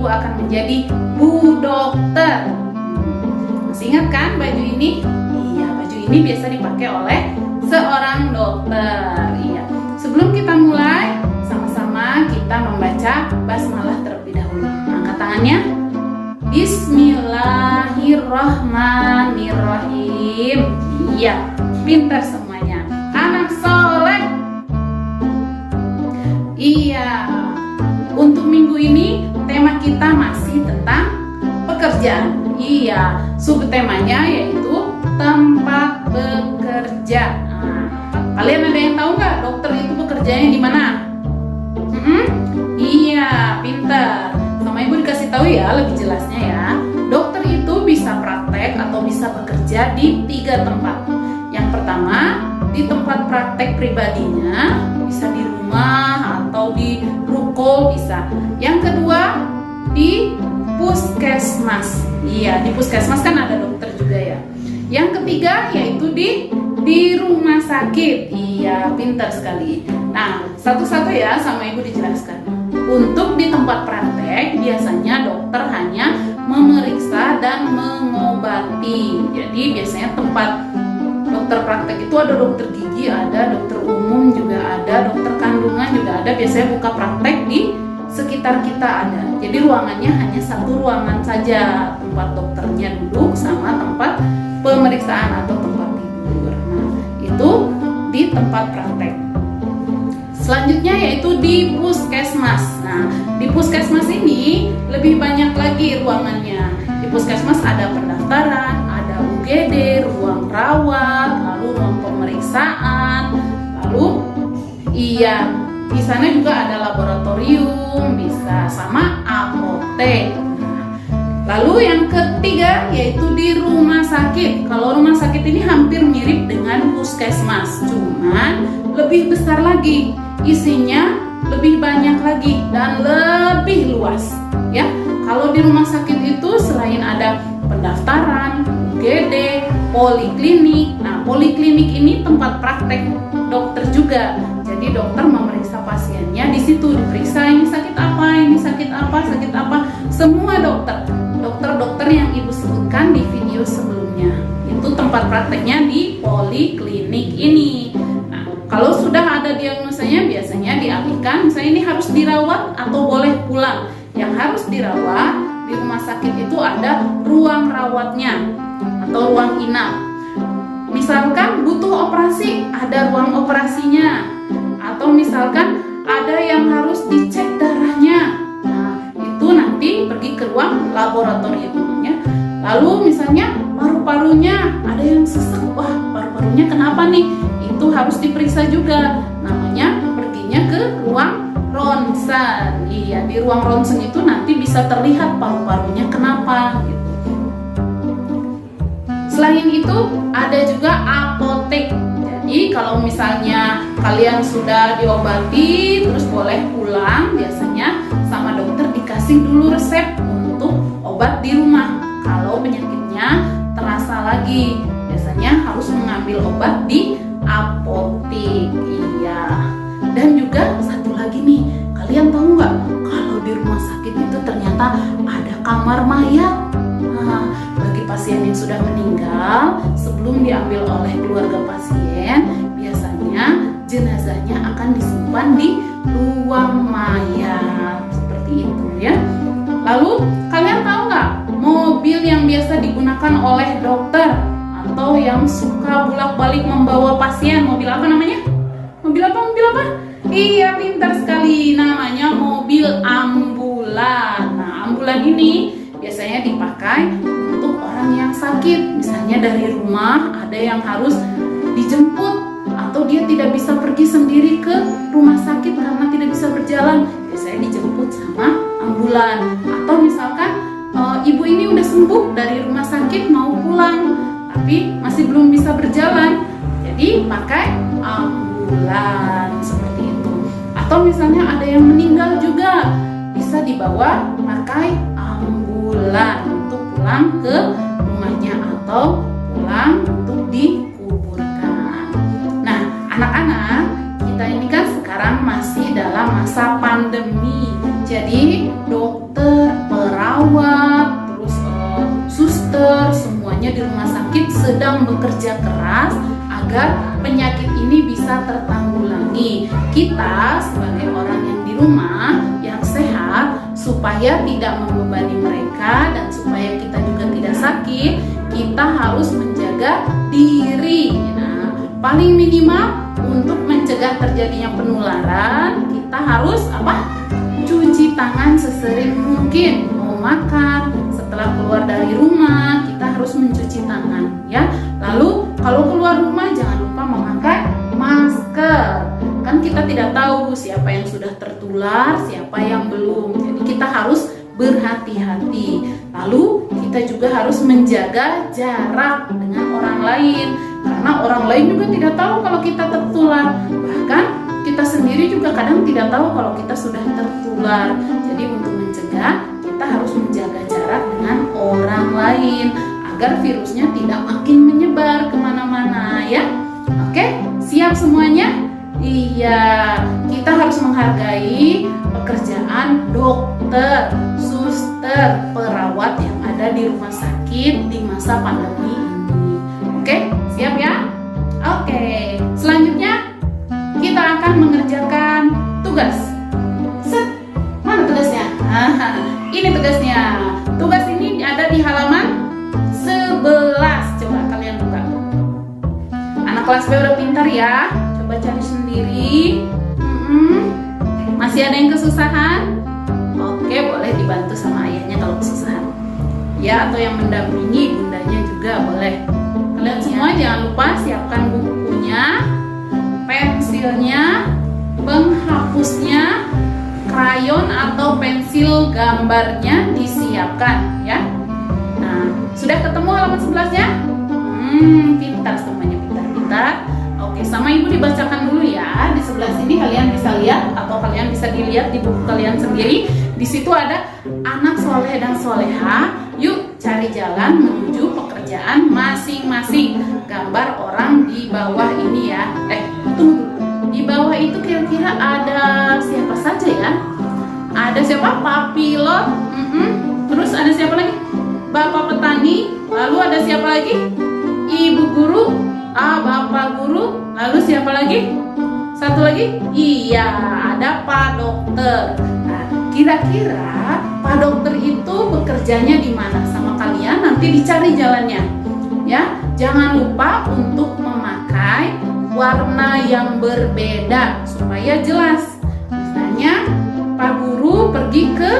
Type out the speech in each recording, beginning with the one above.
akan menjadi Bu Dokter. Masih ingat kan baju ini? Iya, baju ini biasa dipakai oleh seorang dokter. Iya. Sebelum kita mulai, sama-sama kita membaca basmalah terlebih dahulu. Angkat tangannya. Bismillahirrahmanirrahim. Iya, pintar semuanya. Anak soleh. Iya. Untuk minggu ini tema kita masih tentang pekerjaan. Iya, subtemanya yaitu tempat bekerja. Nah, kalian ada yang tahu nggak dokter itu bekerjanya di mana? Iya, pintar. Sama ibu dikasih tahu ya lebih jelasnya ya. Dokter itu bisa praktek atau bisa bekerja di 3 tempat. Yang pertama, di tempat praktek pribadinya, bisa di rumah atau di ruko bisa. Yang kedua, di puskesmas. Iya, di puskesmas kan ada dokter juga ya. Yang ketiga yaitu di rumah sakit. Iya, pintar sekali. Nah, satu-satu ya sama ibu dijelaskan. Untuk di tempat praktek biasanya dokter hanya memeriksa dan mengobati. Jadi biasanya tempat dokter praktek itu ada dokter gigi, ada dokter umum juga ada, dokter kandungan juga ada. Biasanya buka praktek di sekitar kita ada. Jadi ruangannya hanya satu ruangan saja, tempat dokternya duduk sama tempat pemeriksaan atau tempat tidur. Nah, itu di tempat praktek. Selanjutnya yaitu di puskesmas. Nah, di puskesmas ini lebih banyak lagi ruangannya. Di puskesmas ada pendaftaran, ada UGD, ruang rawat, lalu ruang pemeriksaan, lalu iya, di sana juga ada laboratorium, bisa sama apotek. Lalu yang ketiga yaitu di rumah sakit. Kalau rumah sakit ini hampir mirip dengan puskesmas, cuman lebih besar lagi. Isinya lebih banyak lagi dan lebih luas. Ya, kalau di rumah sakit itu selain ada pendaftaran, UGD, poliklinik. Nah, poliklinik ini tempat praktek dokter juga. Jadi dokter memeriksa pasiennya di situ, diperiksa ini sakit apa, ini sakit apa, sakit apa. Semua dokter yang ibu sebutkan di video sebelumnya. Itu tempat prakteknya di poliklinik ini. Nah, kalau sudah ada diagnosanya biasanya dialihkan, misalnya ini harus dirawat atau boleh pulang. Yang harus dirawat di rumah sakit itu ada ruang rawatnya atau ruang inap. Misalkan butuh operasi, ada ruang operasinya. Atau misalkan ada yang harus dicek darahnya. Nah, itu nanti pergi ke ruang laboratoriumnya. Lalu misalnya paru-parunya ada yang sesek, wah paru-parunya kenapa nih? Itu harus diperiksa juga. Namanya perginya ke ruang ronsen. Iya, di ruang ronsen itu nanti bisa terlihat paru-parunya kenapa gitu. Selain itu ada juga apotek. Jadi kalau misalnya kalian sudah diobati terus boleh pulang, biasanya sama dokter dikasih dulu resep untuk obat di rumah. Kalau penyakitnya terasa lagi, biasanya harus mengambil obat di apotek. Iya. Dan juga satu lagi nih, kalian tahu nggak kalau di rumah sakit itu ternyata ada kamar mayat. Nah, bagi pasien yang sudah meninggal, sebelum diambil oleh keluarga pasien, biasanya jenazahnya akan disimpan di ruang mayat seperti itu ya. Lalu kalian tahu nggak mobil yang biasa digunakan oleh dokter atau yang suka bolak-balik membawa pasien, mobil apa namanya? Mobil apa? Mobil apa? Iya, pintar sekali, namanya mobil ambulan. Nah, ambulan ini biasanya dipakai untuk orang yang sakit. Misalnya dari rumah ada yang harus dijemput atau dia tidak bisa pergi sendiri ke rumah sakit karena tidak bisa berjalan. Biasanya dijemput sama ambulan. Atau misalkan ibu ini udah sembuh dari rumah sakit mau pulang tapi masih belum bisa berjalan. Jadi pakai ambulan seperti itu. Atau misalnya ada yang meninggal juga bisa dibawa pakai ambulan untuk pulang ke rumahnya atau pulang untuk dikuburkan. Nah, anak-anak, kita ini kan sekarang masih dalam masa pandemi. Jadi dokter, perawat, terus suster, semuanya di rumah sakit sedang bekerja keras agar penyakit ini bisa tertanggulangi. Kita sebagai orang yang di rumah yang sehat, supaya tidak membebani mereka dan supaya kita juga tidak sakit, kita harus menjaga diri. Nah, paling minimal untuk mencegah terjadinya penularan, kita harus cuci tangan sesering mungkin. Mau makan, setelah keluar dari rumah, kita harus mencuci tangan, ya. Lalu kalau keluar rumah jangan lupa memakai masker. Kan kita tidak tahu siapa yang sudah tertular, siapa yang belum. Jadi kita harus berhati-hati. Lalu kita juga harus menjaga jarak dengan orang lain, karena orang lain juga tidak tahu kalau kita tertular. Bahkan kita sendiri juga kadang tidak tahu kalau kita sudah tertular. Jadi untuk mencegah, kita harus menjaga jarak dengan orang lain agar virusnya tidak makin menyebar kemana-mana, ya. Oke, siap semuanya? Iya, kita harus menghargai pekerjaan dokter, suster, perawat yang ada di rumah sakit di masa pandemi ini. Oke, siap ya? Oke, selanjutnya kita akan mengerjakan tugas. Set, mana tugasnya? Ini tugasnya. Tugas ini ada di halaman 11. Coba kalian buka. Anak kelas B udah pintar ya. Coba cari sendiri. Masih ada yang kesusahan? Oke, boleh dibantu sama ayahnya kalau kesusahan. Ya, atau yang mendampingi bundanya juga boleh. Kalian semua jangan lupa siapkan bukunya, pensilnya, penghapusnya, krayon atau pensil gambarnya disiapkan, ya. Nah, sudah ketemu halaman 11-nya? Pintar semuanya, pintar. Oke, sama ibu dibacakan dulu ya. Di sebelah sini kalian bisa lihat atau kalian bisa dilihat di buku kalian sendiri. Di situ ada anak soleh dan soleha. Yuk cari jalan menuju pekerjaan masing-masing. Gambar orang di bawah ini ya. Tunggu. Di bawah itu kira-kira ada siapa saja ya? Ada siapa? Pak Pilot. Terus ada siapa lagi? Bapak petani. Lalu ada siapa lagi? Ibu guru. Bapak guru. Lalu siapa lagi? Satu lagi? Iya, ada Pak Dokter. Nah, kira-kira Pak Dokter itu bekerjanya di mana sama kalian? Nanti dicari jalannya. Ya, jangan lupa untuk memakai warna yang berbeda supaya jelas. Misalnya, Pak Guru pergi ke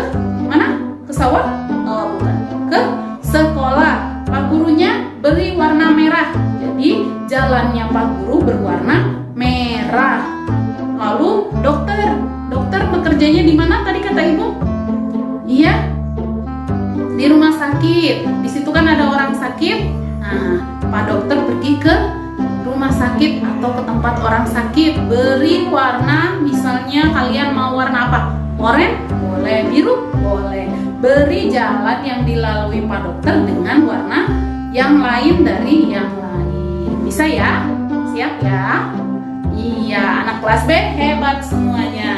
mana? Ke sawah? Oh, bukan. Ke sekolah. Pak gurunya beri warna merah. Jadi jalannya Pak Guru berwarna merah. Lalu dokter bekerjanya di mana tadi kata ibu? Iya, di rumah sakit. Di situ kan ada orang sakit. Nah, Pak Dokter pergi ke rumah sakit atau ke tempat orang sakit. Beri warna, misalnya kalian mau warna apa? Oranye? Boleh. Biru? Boleh. Beri jalan yang dilalui Pak Dokter dengan warna yang lain dari yang lain. Bisa ya? Siap ya? Iya, anak kelas B hebat semuanya.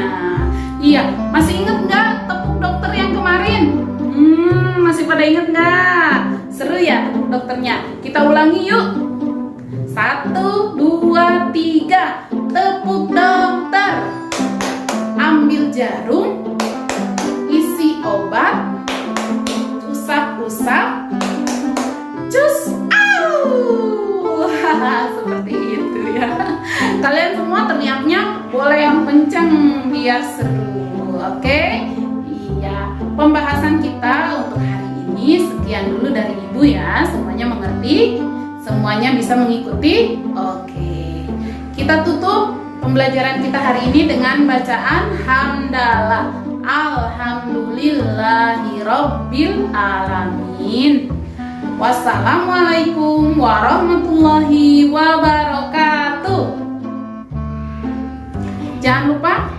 Iya, masih inget nggak tepuk dokter yang kemarin? Masih pada inget nggak? Seru ya tepuk dokternya? Kita ulangi yuk. 1, 2, 3. Tepuk dokter. Ambil jarum, isi obat, usap-usap, cus. Seperti itu ya. Kalian semua teriaknya boleh yang kenceng biar seru. Oke? Iya. Pembahasan kita untuk hari ini sekian dulu dari ibu ya. Semuanya mengerti? Semuanya bisa mengikuti? Oke. Kita tutup pembelajaran kita hari ini dengan bacaan hamdalah. Alhamdulillahirabbil alamin. Wassalamualaikum warahmatullahi wabarakatuh. Jangan lupa